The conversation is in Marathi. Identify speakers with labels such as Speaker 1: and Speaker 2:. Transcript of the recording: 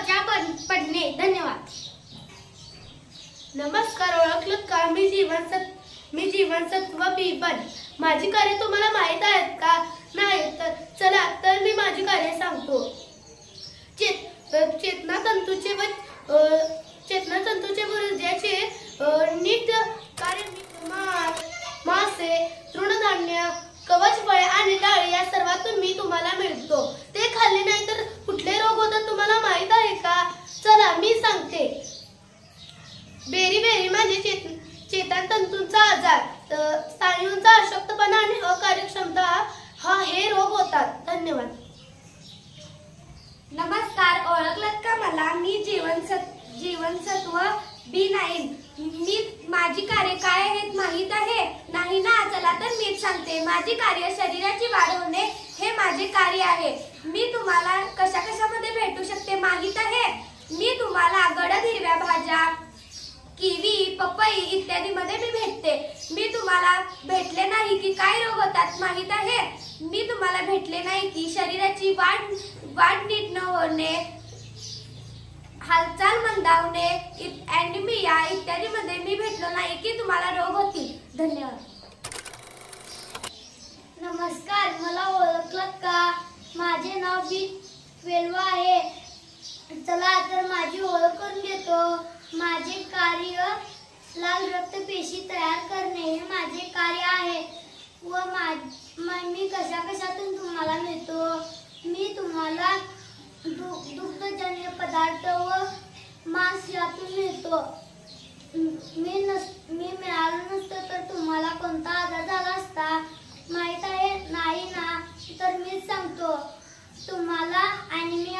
Speaker 1: त्वचा पडणे। धन्यवाद।
Speaker 2: नमस्कार, ओळखलत का? मी जीवनसत्व B1। माझी कार्य तुम्हाला माहित आहेत का? नाही तर चला तर मी माझी कार्य सांगतो। चेतनातंतूचे व हृदयाचे नीट कार्य मासे, तृणधान्य, कवच फळे आणि डाळी या सर्वातून मी तुम्हाला मिळतो। ते खाल्ले नाही तर कुठले रोग होतात तुम्हाला माहित आहे का? चला मी सांगते। बेरी म्हणजे चेतातंतूंचा आजार, स्नायूंचा अशक्तपणा आणि अकार्यक्षमता हे रोग होतात। धन्यवाद।
Speaker 1: नमस्कार, ओळखलत का मला? मी जीवनसत्व B9। माझी कार्य काय आहेत माहित आहे? नाही ना? चला तर मीच सांगते। माझी कार्य शरीराची वाढ होणे हे माझे कार्य आहे। मी तुम्हाला कशामध्ये भेटू शकते माहित आहे? मी तुम्हाला गडद हिरव्या भाज्या, किवी, पपई इत्यादी मध्ये मी भेटते। मी तुम्हाला भेटले नाही की काय रोग होतात माहित आहे? मी तुम्हाला भेटले नाही की शरीराची वाढ नीट न होणे, हालचाल मंदावणे, ॲनिमिया इत्यादी मध्ये मी भेटलो नाही की तुम्हाला रोग होतील। धन्यवाद।
Speaker 3: नमस्कार, मला ओळखलत का? माझे नाव B12 आहे। चला तर माझी ओळख करून घेतो। माझे कार्य लाल रक्तपेशी तयार करणे हे माझे कार्य आहे व मी कशातून तुम्हाला मिळतो? मी तुम्हाला दुग्धजन्य पदार्थ व मांस यातून मिळतो। मी मिळालो नसतो तर तुम्हाला कोणता आजार झाला असता माहित आहे? नाही ना? तर मीच सांगतो। तुम्हाला ॲनिमिया